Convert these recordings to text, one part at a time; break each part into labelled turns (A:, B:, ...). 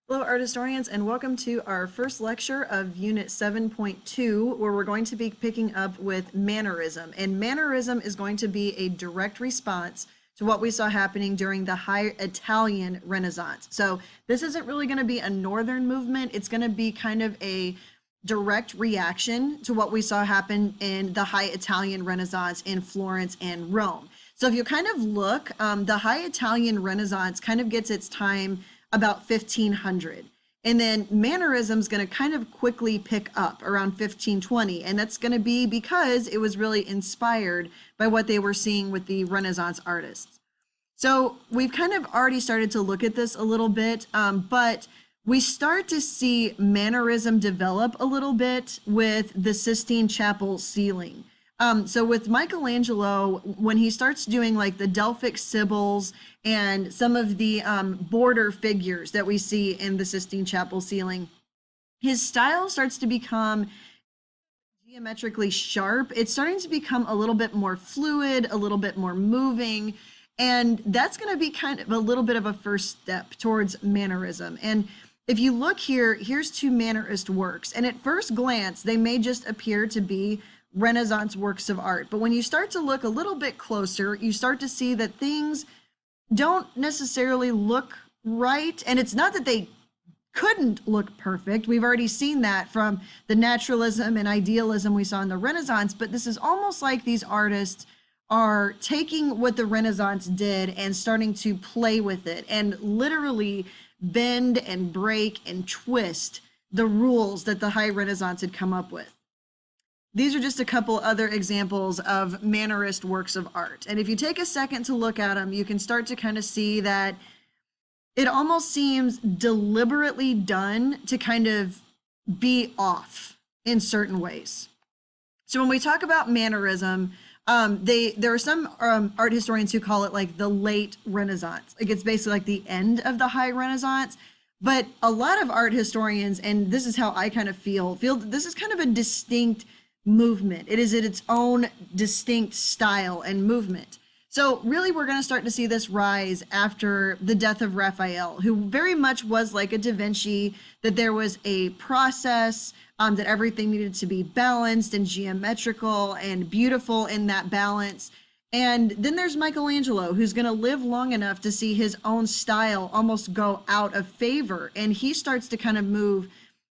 A: Hello, art historians, and welcome to our first lecture of Unit 7.2, where we're going to be picking up with Mannerism. And Mannerism is going to be a direct response to what we saw happening during the High Italian Renaissance. So this isn't really going to be a northern movement. It's going to be kind of a direct reaction to what we saw happen in the High Italian Renaissance in Florence and Rome. So if you kind of look, the High Italian Renaissance kind of gets its time about 1500. And then Mannerism is going to kind of quickly pick up around 1520. And that's going to be because it was really inspired by what they were seeing with the Renaissance artists. So we've kind of already started to look at this a little bit, but we start to see Mannerism develop a little bit with the Sistine Chapel ceiling. So with Michelangelo, when he starts doing like the Delphic Sibyls and some of the border figures that we see in the Sistine Chapel ceiling, his style starts to become geometrically sharp. It's starting to become a little bit more fluid, a little bit more moving, and that's going to be kind of a little bit of a first step towards Mannerism. And if you look here, here's two Mannerist works, and at first glance, they may just appear to be Renaissance works of art. But when you start to look a little bit closer, you start to see that things don't necessarily look right. And it's not that they couldn't look perfect. We've already seen that from the naturalism and idealism we saw in the Renaissance, but this is almost like these artists are taking what the Renaissance did and starting to play with it and literally bend and break and twist the rules that the High Renaissance had come up with. These are just a couple other examples of Mannerist works of art. And if you take a second to look at them, you can start to kind of see that it almost seems deliberately done to kind of be off in certain ways. So when we talk about Mannerism, there are some art historians who call it like the late Renaissance. Like it's basically like the end of the High Renaissance. But a lot of art historians, and this is how I kind of feel that this is kind of a distinct movement. It is in its own distinct style and movement. So really we're going to start to see this rise after the death of Raphael, who very much was like a Da Vinci, that there was a process, that everything needed to be balanced and geometrical and beautiful in that balance. And then there's Michelangelo, who's going to live long enough to see his own style almost go out of favor. And he starts to kind of move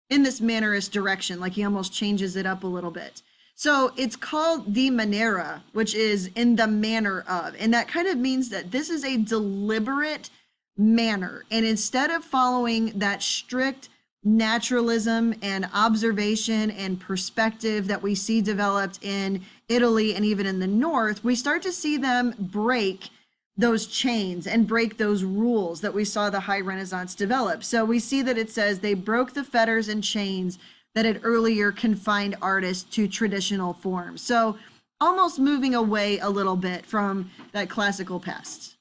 A: in this Mannerist direction, like he almost changes it up a little bit. So it's called the Manera, which is in the manner of, and that kind of means that this is a deliberate manner. And instead of following that strict naturalism and observation and perspective that we see developed in Italy and even in the North, we start to see them break those chains and break those rules that we saw the High Renaissance develop. So we see that it says they broke the fetters and chains that had earlier confined artists to traditional forms. So almost moving away a little bit from that classical past.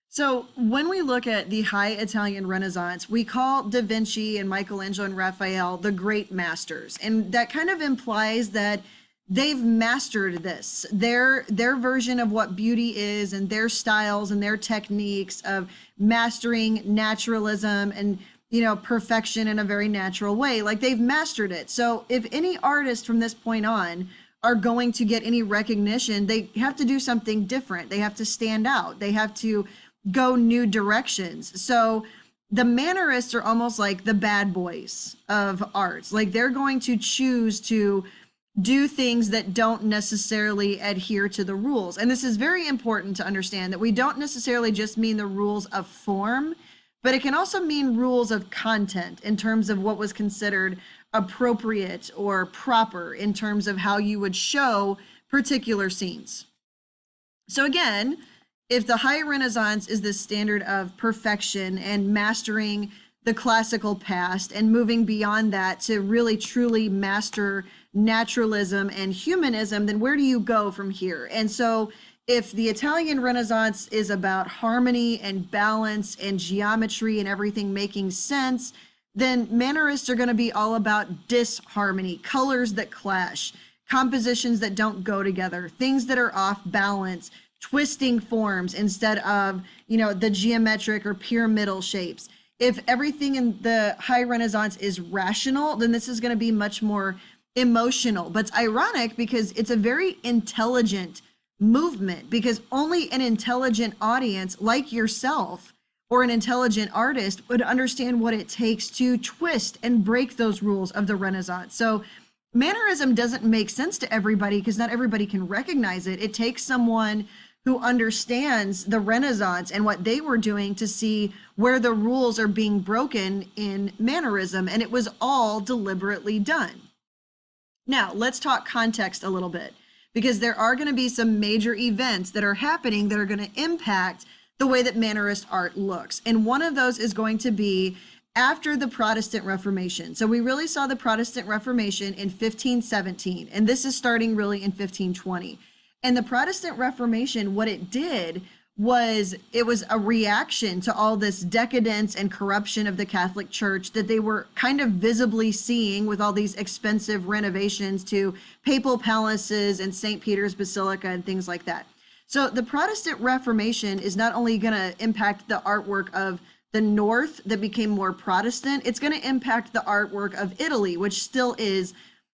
A: So when we look at the High Italian Renaissance, we call Da Vinci and Michelangelo and Raphael the great masters. And that kind of implies that they've mastered this. Their version of what beauty is and their styles and their techniques of mastering naturalism and, you know, perfection in a very natural way, like they've mastered it. So if any artist from this point on are going to get any recognition, they have to do something different. They have to stand out. They have to go new directions. So the Mannerists are almost like the bad boys of arts. Like they're going to choose to do things that don't necessarily adhere to the rules. And this is very important to understand, that we don't necessarily just mean the rules of form, but it can also mean rules of content in terms of what was considered appropriate or proper in terms of how you would show particular scenes. So again, if the High Renaissance is this standard of perfection and mastering the classical past and moving beyond that to really truly master naturalism and humanism, then where do you go from here? And so if the Italian Renaissance is about harmony and balance and geometry and everything making sense, then Mannerists are going to be all about disharmony, colors that clash, compositions that don't go together, things that are off balance, twisting forms instead of, you know, the geometric or pyramidal shapes. If everything in the high Renaissance is rational, then this is going to be much more emotional. But it's ironic because it's a very intelligent movement, because only an intelligent audience like yourself or an intelligent artist would understand what it takes to twist and break those rules of the Renaissance. So Mannerism doesn't make sense to everybody because not everybody can recognize it. It takes someone who understands the Renaissance and what they were doing to see where the rules are being broken in Mannerism, and it was all deliberately done. Now, let's talk context a little bit, because there are going to be some major events that are happening that are going to impact the way that Mannerist art looks. And one of those is going to be after the Protestant Reformation. So we really saw the Protestant Reformation in 1517, and this is starting really in 1520. And the Protestant Reformation, what it did was it was a reaction to all this decadence and corruption of the Catholic Church that they were kind of visibly seeing with all these expensive renovations to papal palaces and St. Peter's Basilica and things like that. So the Protestant Reformation is not only going to impact the artwork of the North that became more Protestant, it's going to impact the artwork of Italy, which still is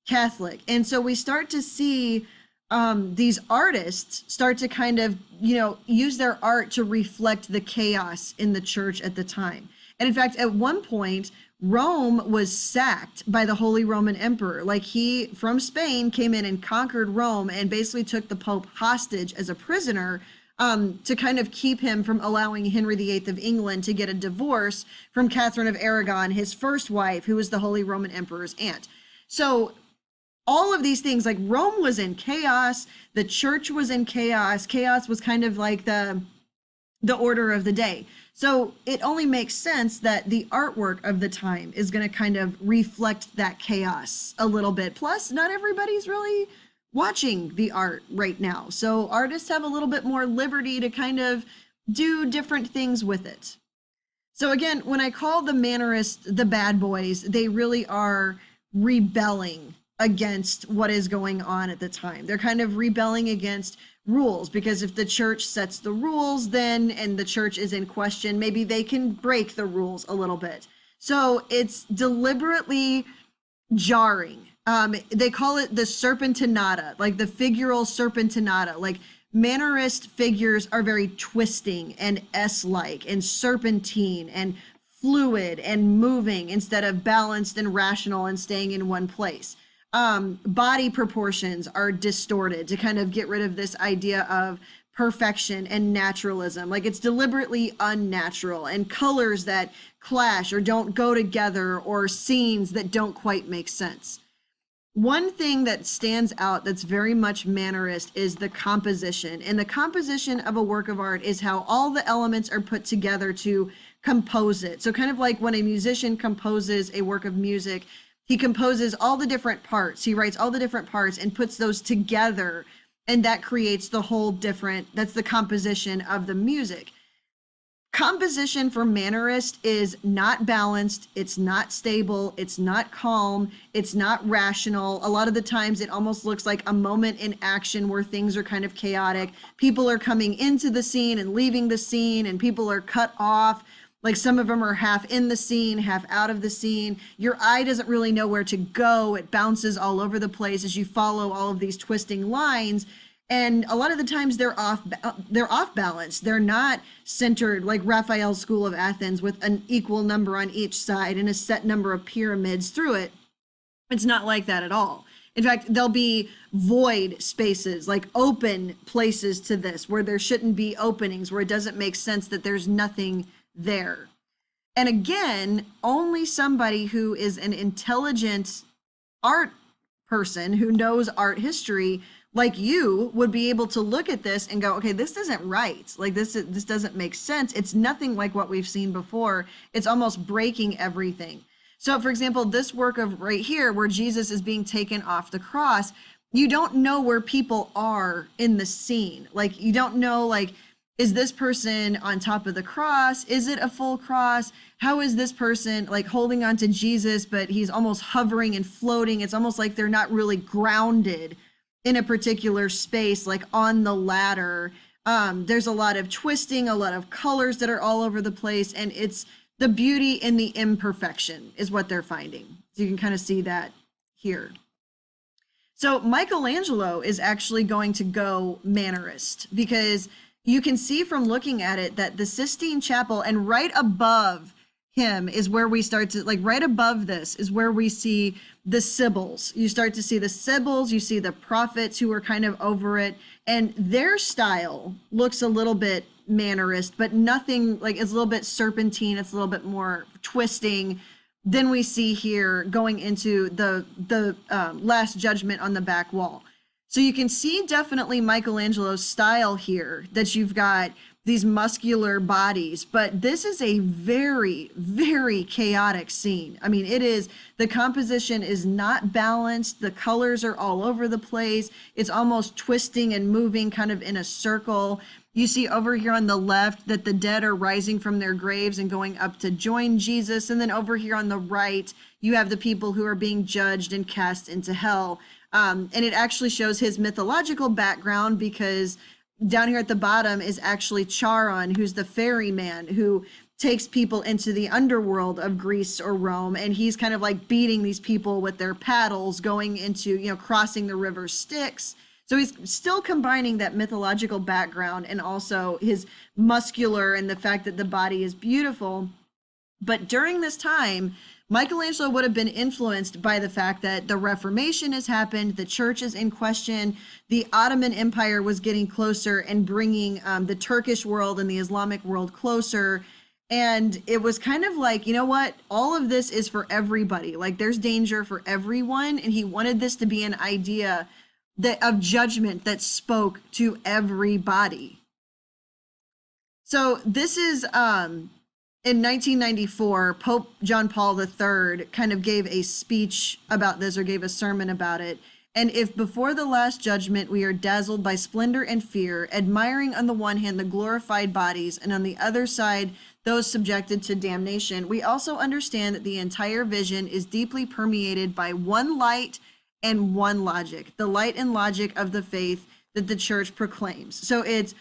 A: Catholic. And so we start to see these artists start to kind of, use their art to reflect the chaos in the church at the time. And in fact, at one point, Rome was sacked by the Holy Roman Emperor. Like, he, from Spain, came in and conquered Rome and basically took the Pope hostage as a prisoner to kind of keep him from allowing Henry VIII of England to get a divorce from Catherine of Aragon, his first wife, who was the Holy Roman Emperor's aunt. So all of these things, like, Rome was in chaos, the church was in chaos. Chaos was kind of like the order of the day. So it only makes sense that the artwork of the time is going to kind of reflect that chaos a little bit. Plus, not everybody's really watching the art right now. So artists have a little bit more liberty to kind of do different things with it. So again, when I call the Mannerists the bad boys, they really are rebelling against what is going on at the time. They're kind of rebelling against rules, because if the church sets the rules then, and the church is in question, maybe they can break the rules a little bit. So it's deliberately jarring. They call it the serpentinata, like the figural serpentinata. Like, Mannerist figures are very twisting and S-like and serpentine and fluid and moving instead of balanced and rational and staying in one place. Body proportions are distorted to kind of get rid of this idea of perfection and naturalism. Like, it's deliberately unnatural, and colors that clash or don't go together, or scenes that don't quite make sense. One thing that stands out that's very much Mannerist is the composition. And the composition of a work of art is how all the elements are put together to compose it. So kind of like when a musician composes a work of music, he composes all the different parts. He writes all the different parts and puts those together, and that creates the whole different, that's the composition of the music. Composition for Mannerist is not balanced, it's not stable, it's not calm, it's not rational. A lot of the times it almost looks like a moment in action where things are kind of chaotic. People are coming into the scene and leaving the scene, and people are cut off. Like, some of them are half in the scene, half out of the scene. Your eye doesn't really know where to go. It bounces all over the place as you follow all of these twisting lines. And a lot of the times they're off balance. They're not centered like Raphael's School of Athens with an equal number on each side and a set number of pyramids through it. It's not like that at all. In fact, there'll be void spaces, like open places to this, where there shouldn't be openings, where it doesn't make sense that there's nothing there. And again, only somebody who is an intelligent art person who knows art history like you would be able to look at this and go, okay, this isn't right. Like, this doesn't make sense. It's nothing like what we've seen before. It's almost breaking everything. So for example, this work of right here, where Jesus is being taken off the cross, you don't know where people are in the scene. Like, you don't know, like, is this person on top of the cross? Is it a full cross? How is this person like holding on to Jesus, but he's almost hovering and floating? It's almost like they're not really grounded in a particular space, like on the ladder. There's a lot of twisting, a lot of colors that are all over the place, and it's the beauty in the imperfection is what they're finding. So you can kind of see that here. So Michelangelo is actually going to go Mannerist, because you can see from looking at it that the Sistine Chapel, and right above him is where we start to, like right above this is where we see the Sibyls. You start to see the Sibyls, you see the prophets who are kind of over it, and their style looks a little bit Mannerist, but nothing, like it's a little bit serpentine, it's a little bit more twisting than we see here going into the Last Judgment on the back wall. So you can see definitely Michelangelo's style here, that you've got these muscular bodies, but this is a very, very chaotic scene. I mean, it is, the composition is not balanced. The colors are all over the place. It's almost twisting and moving kind of in a circle. You see over here on the left that the dead are rising from their graves and going up to join Jesus. And then over here on the right, you have the people who are being judged and cast into hell. And it actually shows his mythological background, because down here at the bottom is actually Charon, who's the ferryman who takes people into the underworld of Greece or Rome. And he's kind of like beating these people with their paddles, going into, you know, crossing the river Styx. So he's still combining that mythological background and also his muscular and the fact that the body is beautiful. But during this time, Michelangelo would have been influenced by the fact that the Reformation has happened, the church is in question, the Ottoman Empire was getting closer and bringing the Turkish world and the Islamic world closer. And it was kind of like, you know what, all of this is for everybody. Like there's danger for everyone. And he wanted this to be an idea that of judgment that spoke to everybody. So this is in 1994, Pope John Paul III kind of gave a speech about this, or gave a sermon about it. And if before the Last Judgment we are dazzled by splendor and fear, admiring on the one hand the glorified bodies, and on the other side those subjected to damnation, we also understand that the entire vision is deeply permeated by one light and one logic, the light and logic of the faith that the church proclaims. So it's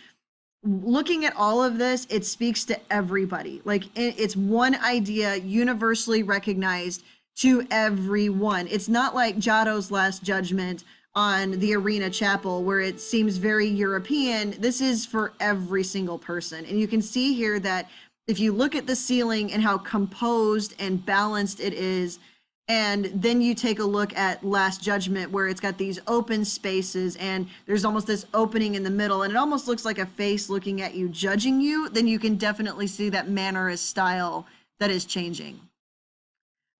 A: looking at all of this, it speaks to everybody. Like it's one idea universally recognized to everyone. It's not like Giotto's Last Judgment on the Arena Chapel, where it seems very European. This is for every single person. And you can see here that if you look at the ceiling and how composed and balanced it is, and then you take a look at Last Judgment, where it's got these open spaces and there's almost this opening in the middle, and it almost looks like a face looking at you, judging you, then you can definitely see that Mannerist style that is changing.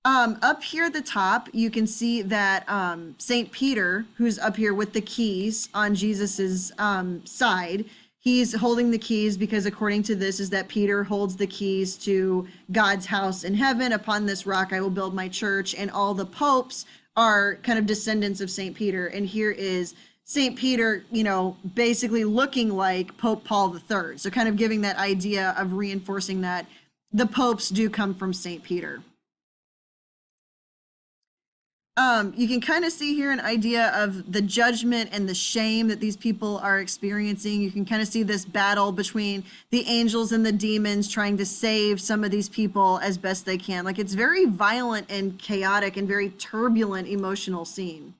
A: Up here at the top, you can see that St. Peter, who's up here with the keys on Jesus's side, he's holding the keys because according to this is that Peter holds the keys to God's house in heaven. Upon this rock I will build my church. And all the popes are kind of descendants of St. Peter. And here is St. Peter, you know, basically looking like Pope Paul III. So kind of giving that idea of reinforcing that the popes do come from St. Peter. You can kind of see here an idea of the judgment and the shame that these people are experiencing. You can kind of see this battle between the angels and the demons trying to save some of these people as best they can. Like it's very violent and chaotic and very turbulent emotional scene.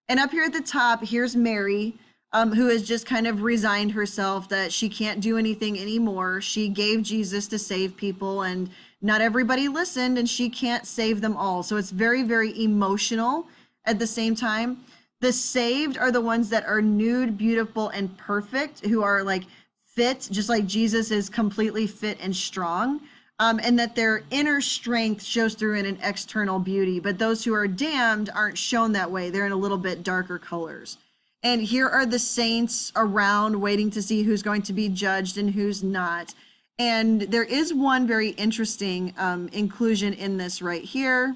A: And up here at the top, here's Mary, who has just kind of resigned herself that she can't do anything anymore. She gave Jesus to save people, and not everybody listened, and she can't save them all. So it's very, very emotional at the same time. The saved are the ones that are nude, beautiful, and perfect, who are like fit, just like Jesus is completely fit and strong, and that their inner strength shows through in an external beauty. But those who are damned aren't shown that way. They're in a little bit darker colors. And here are the saints around waiting to see who's going to be judged and who's not. And there is one very interesting inclusion in this right here.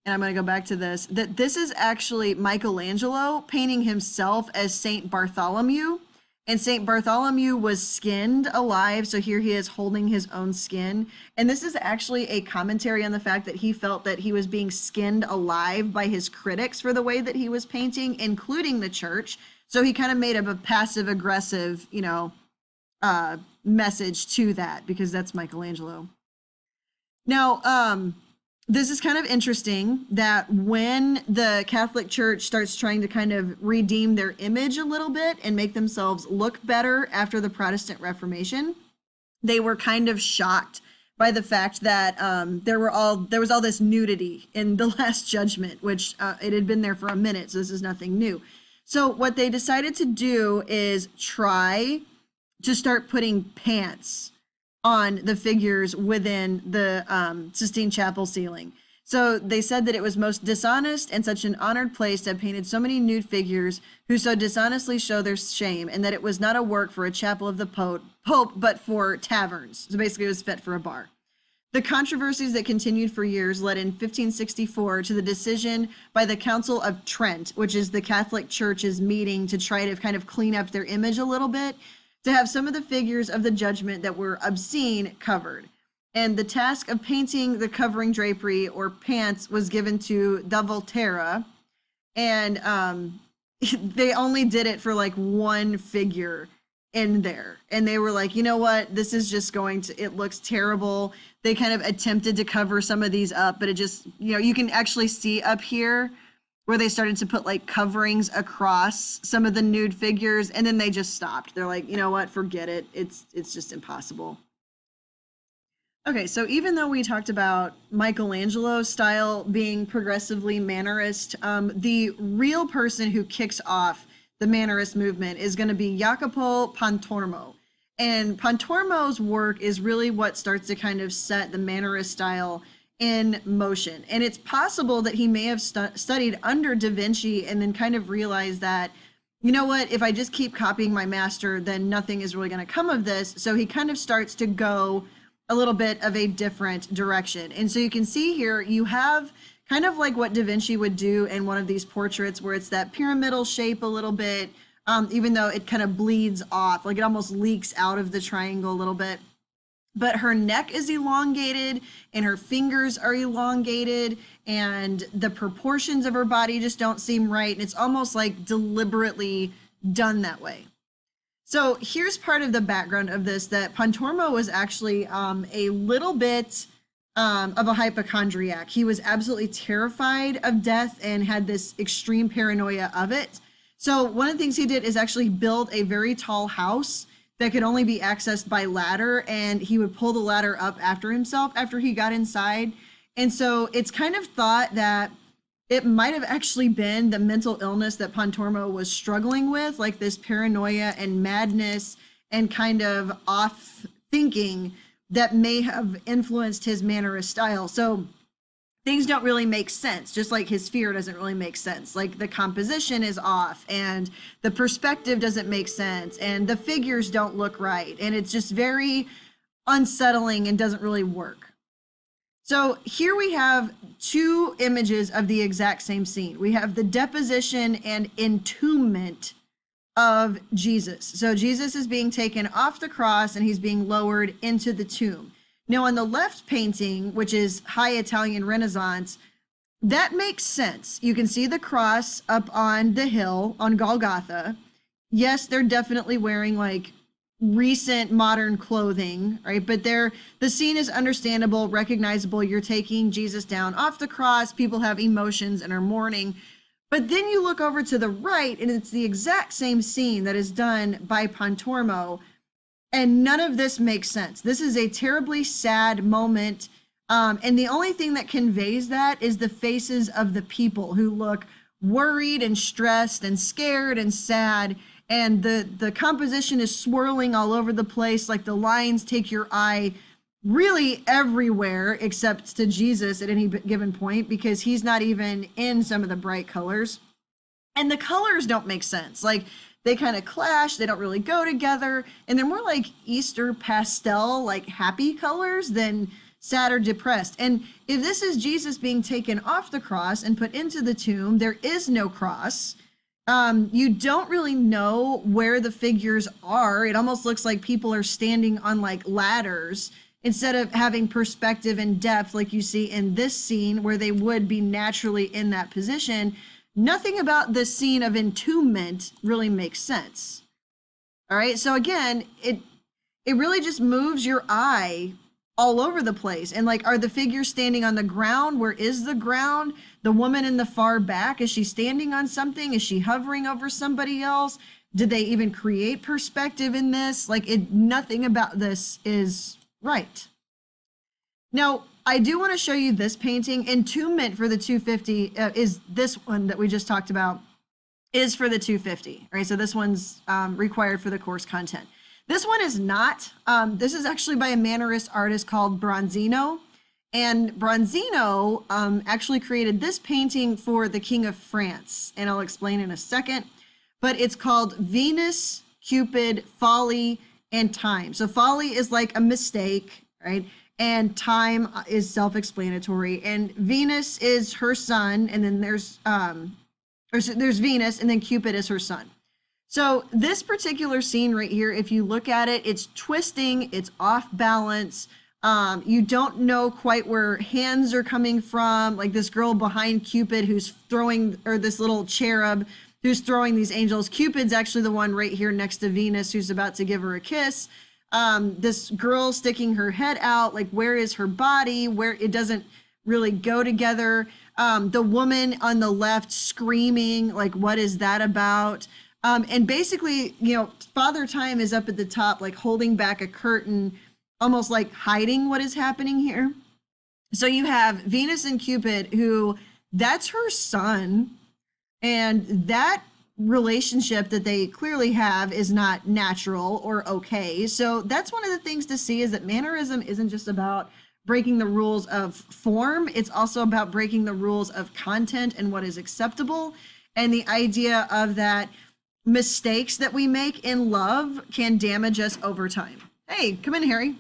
A: And I'm going to go back to this, that this is actually Michelangelo painting himself as Saint Bartholomew. And Saint Bartholomew was skinned alive. So here he is holding his own skin. And this is actually a commentary on the fact that he felt that he was being skinned alive by his critics for the way that he was painting, including the church. So he kind of made a passive aggressive, you know, message to that, because that's Michelangelo. Now, this is kind of interesting that when the Catholic Church starts trying to kind of redeem their image a little bit and make themselves look better after the Protestant Reformation, they were kind of shocked by the fact that there was all this nudity in the Last Judgment, which it had been there for a minute, so this is nothing new. So what they decided to do is try to start putting pants on the figures within the Sistine Chapel ceiling. So they said that it was most dishonest and such an honored place to have painted so many nude figures who so dishonestly show their shame, and that it was not a work for a chapel of the Pope, but for taverns. So basically it was fit for a bar. The controversies that continued for years led in 1564 to the decision by the Council of Trent, which is the Catholic Church's meeting to try to kind of clean up their image a little bit, to have some of the figures of the judgment that were obscene covered. And the task of painting the covering drapery or pants was given to da Volterra, and they only did it for like one figure in there. And they were like, you know what, this is just it looks terrible. They kind of attempted to cover some of these up, but it just, you can actually see up here where they started to put like coverings across some of the nude figures, and then they just stopped. They're like, you know what, forget it. It's just impossible. Okay, so even though we talked about Michelangelo's style being progressively Mannerist, the real person who kicks off the Mannerist movement is going to be Jacopo Pontormo. And Pontormo's work is really what starts to kind of set the Mannerist style in motion. And it's possible that he may have studied under Da Vinci and then kind of realized that, you know what, if I just keep copying my master, then nothing is really going to come of this. So he kind of starts to go a little bit of a different direction. And so you can see here, you have kind of like what Da Vinci would do in one of these portraits, where it's that pyramidal shape a little bit, even though it kind of bleeds off, like it almost leaks out of the triangle a little bit. But her neck is elongated and her fingers are elongated, and the proportions of her body just don't seem right. And it's almost like deliberately done that way. So here's part of the background of this, that Pontormo was actually a little bit of a hypochondriac. He was absolutely terrified of death and had this extreme paranoia of it. So one of the things he did is actually build a very tall house that could only be accessed by ladder, and he would pull the ladder up after himself after he got inside. And so it's kind of thought that it might have actually been the mental illness that Pontormo was struggling with, like this paranoia and madness and kind of off thinking, that may have influenced his Mannerist style. So things don't really make sense, just like his fear doesn't really make sense. Like the composition is off and the perspective doesn't make sense and the figures don't look right. And it's just very unsettling and doesn't really work. So here we have two images of the exact same scene. We have the deposition and entombment of Jesus. So Jesus is being taken off the cross and he's being lowered into the tomb. Now on the left painting, which is High Italian Renaissance, that makes sense. You can see the cross up on the hill on Golgotha. Yes, they're definitely wearing like recent modern clothing, right? But the scene is understandable, recognizable. You're taking Jesus down off the cross. People have emotions and are mourning. But then you look over to the right and it's the exact same scene that is done by Pontormo. And none of this makes sense. This is a terribly sad moment. And the only thing that conveys that is the faces of the people who look worried and stressed and scared and sad. And the composition is swirling all over the place. Like the lines take your eye really everywhere except to Jesus at any given point, because he's not even in some of the bright colors. And the colors don't make sense. Like they kind of clash. They don't really go together. And they're more like Easter pastel, like happy colors than sad or depressed. And if this is Jesus being taken off the cross and put into the tomb, there is no cross. You don't really know where the figures are. It almost looks like people are standing on like ladders instead of having perspective and depth like you see in this scene where they would be naturally in that position. Nothing about the scene of entombment really makes sense. All right, so again, it really just moves your eye all over the place. And like, are the figures standing on the ground? Where is the ground? The woman in the far back, is she standing on something? Is she hovering over somebody else? Did they even create perspective in this? Like, nothing about this is right. Now, I do want to show you this painting. Entombment for the 250 is this one that we just talked about, is for the 250, right? So this one's required for the course content. This one is not. This is actually by a Mannerist artist called Bronzino. And Bronzino actually created this painting for the King of France, and I'll explain in a second. But it's called Venus, Cupid, Folly, and Time. So folly is like a mistake, right? And time is self-explanatory. And Venus is her son, and then there's Venus, and then Cupid is her son. So this particular scene right here, if you look at it, it's twisting, it's off balance. You don't know quite where hands are coming from. Like this girl behind Cupid who's throwing, or this little cherub who's throwing these angels. Cupid's actually the one right here next to Venus who's about to give her a kiss. This girl sticking her head out, like where is her body? Where it doesn't really go together. The woman on the left screaming, like what is that about? And basically, you know, Father Time is up at the top, like holding back a curtain, almost like hiding what is happening here. So you have Venus and Cupid, who that's her son, and that relationship that they clearly have is not natural or okay. So that's one of the things to see, is that Mannerism isn't just about breaking the rules of form, it's also about breaking the rules of content and what is acceptable. And the idea of that mistakes that we make in love can damage us over time. Hey, come in, Harry.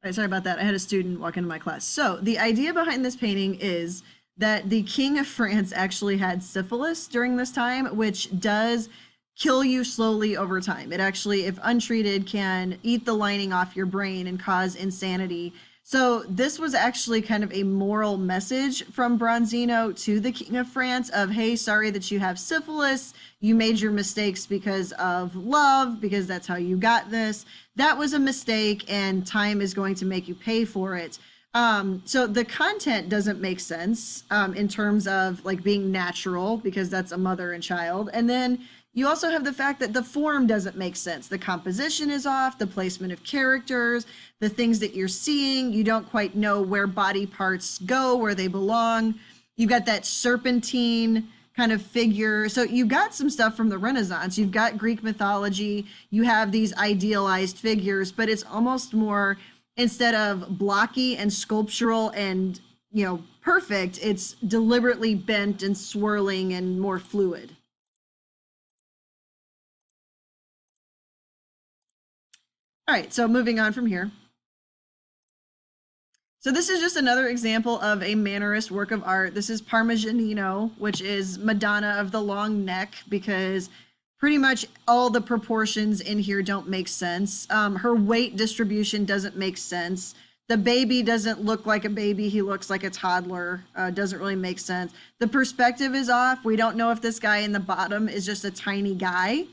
A: Sorry about that. I had a student walk into my class. So the idea behind this painting is that the King of France actually had syphilis during this time, which does kill you slowly over time. It actually, if untreated, can eat the lining off your brain and cause insanity. So this was actually kind of a moral message from Bronzino to the King of France of, hey, sorry that you have syphilis. You made your mistakes because of love, because that's how you got this. That was a mistake, and time is going to make you pay for it. So the content doesn't make sense in terms of like being natural, because that's a mother and child. And then you also have the fact that the form doesn't make sense. The composition is off, the placement of characters, the things that you're seeing, you don't quite know where body parts go, where they belong. You've got that serpentine kind of figure. So you got some stuff from the Renaissance. You've got Greek mythology, you have these idealized figures, but it's almost more, instead of blocky and sculptural and, you know, perfect, it's deliberately bent and swirling and more fluid. All right, so moving on from here. So this is just another example of a Mannerist work of art. This is Parmigianino, which is Madonna of the long neck, because pretty much all the proportions in here don't make sense. Her weight distribution doesn't make sense. The baby doesn't look like a baby. He looks like a toddler. Doesn't really make sense. The perspective is off. We don't know if this guy in the bottom is just a tiny guy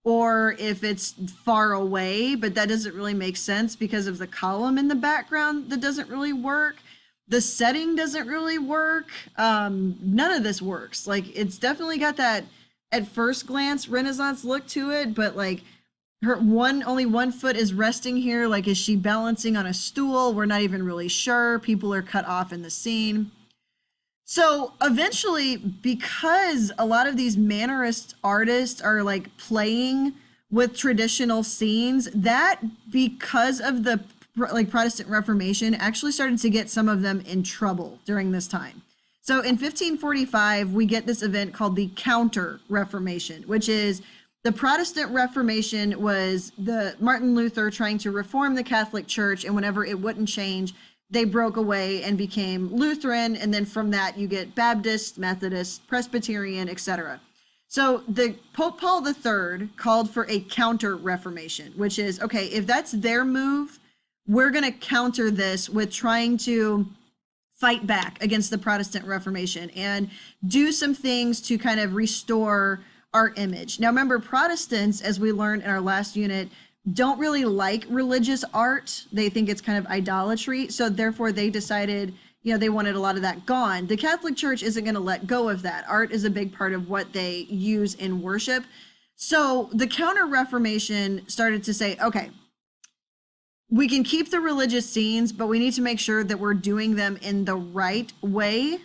A: or if it's far away, but that doesn't really make sense because of the column in the background that doesn't really work. The setting doesn't really work. None of this works. Like, it's definitely got that at first glance Renaissance look to it, but like only one foot is resting here. Like, is she balancing on a stool? We're not even really sure. People are cut off in the scene. So eventually, because a lot of these Mannerist artists are like playing with traditional scenes, that because of the like Protestant Reformation actually started to get some of them in trouble during this time. So in 1545, we get this event called the CounterReformation, which is the Protestant Reformation was the Martin Luther trying to reform the Catholic Church, and whenever it wouldn't change, they broke away and became Lutheran, and then from that you get Baptist, Methodist, Presbyterian, etc. So the Pope Paul III called for a counter-reformation, which is, okay, if that's their move, we're going to counter this with trying to fight back against the Protestant Reformation and do some things to kind of restore our image. Now remember, Protestants, as we learned in our last unit, don't really like religious art. They think it's kind of idolatry. So therefore they decided, they wanted a lot of that gone. The Catholic Church isn't going to let go of that. Art is a big part of what they use in worship. So the Counter-Reformation started to say, okay, we can keep the religious scenes, but we need to make sure that we're doing them in the right way,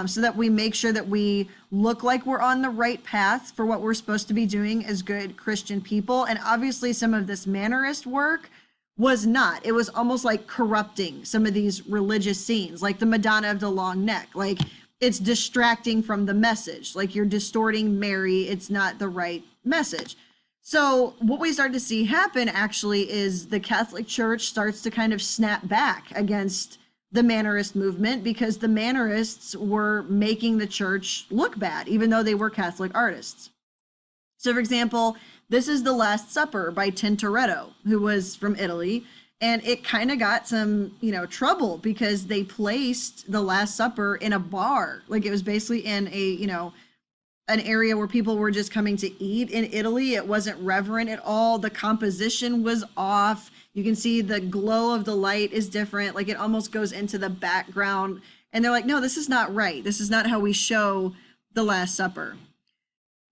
A: so that we make sure that we look like we're on the right path for what we're supposed to be doing as good Christian people. And obviously some of this Mannerist work was not. It was almost like corrupting some of these religious scenes, like the Madonna of the Long Neck. Like, it's distracting from the message. Like, you're distorting Mary. It's not the right message. So what we start to see happen actually is the Catholic Church starts to kind of snap back against the Mannerist movement, because the Mannerists were making the church look bad, even though they were Catholic artists. So for example, this is The Last Supper by Tintoretto, who was from Italy. And it kind of got some, trouble, because they placed The Last Supper in a bar. Like, it was basically in a, an area where people were just coming to eat. In Italy, it wasn't reverent at all. The composition was off. You can see the glow of the light is different. Like, it almost goes into the background. And they're like, no, this is not right. This is not how we show the Last Supper.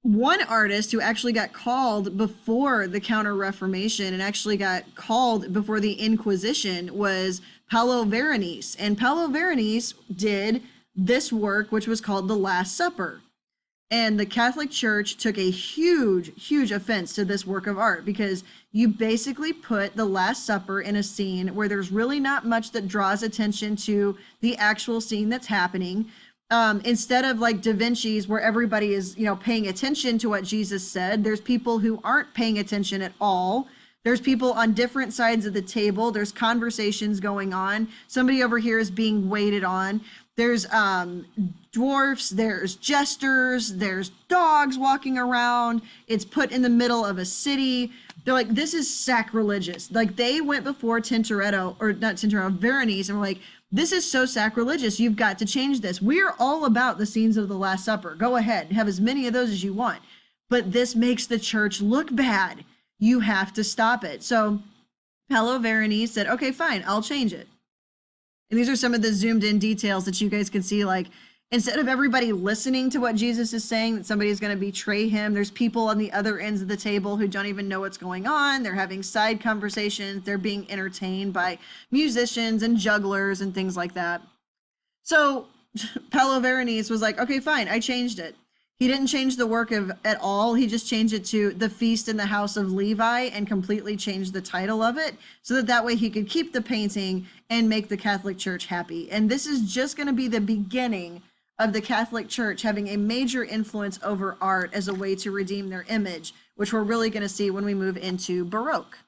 A: One artist who actually got called before the Counter-Reformation and actually got called before the Inquisition was Paolo Veronese. And Paolo Veronese did this work, which was called The Last Supper. And the Catholic Church took a huge, huge offense to this work of art, because you basically put the Last Supper in a scene where there's really not much that draws attention to the actual scene that's happening. Instead of like Da Vinci's, where everybody is, paying attention to what Jesus said, there's people who aren't paying attention at all. There's people on different sides of the table. There's conversations going on. Somebody over here is being waited on. There's dwarfs, there's jesters, there's dogs walking around. It's put in the middle of a city. They're like, this is sacrilegious. Like, they went before Veronese, and were like, this is so sacrilegious. You've got to change this. We're all about the scenes of the Last Supper. Go ahead, have as many of those as you want. But this makes the church look bad. You have to stop it. So Paolo Veronese said, okay, fine, I'll change it. And these are some of the zoomed in details that you guys can see. Like, instead of everybody listening to what Jesus is saying, that somebody's going to betray him, there's people on the other ends of the table who don't even know what's going on. They're having side conversations. They're being entertained by musicians and jugglers and things like that. So Paolo Veronese was like, okay, fine, I changed it. He didn't change the work at all. He just changed it to The Feast in the House of Levi and completely changed the title of it, so that way he could keep the painting and make the Catholic Church happy. And this is just going to be the beginning of the Catholic Church having a major influence over art as a way to redeem their image, which we're really going to see when we move into Baroque.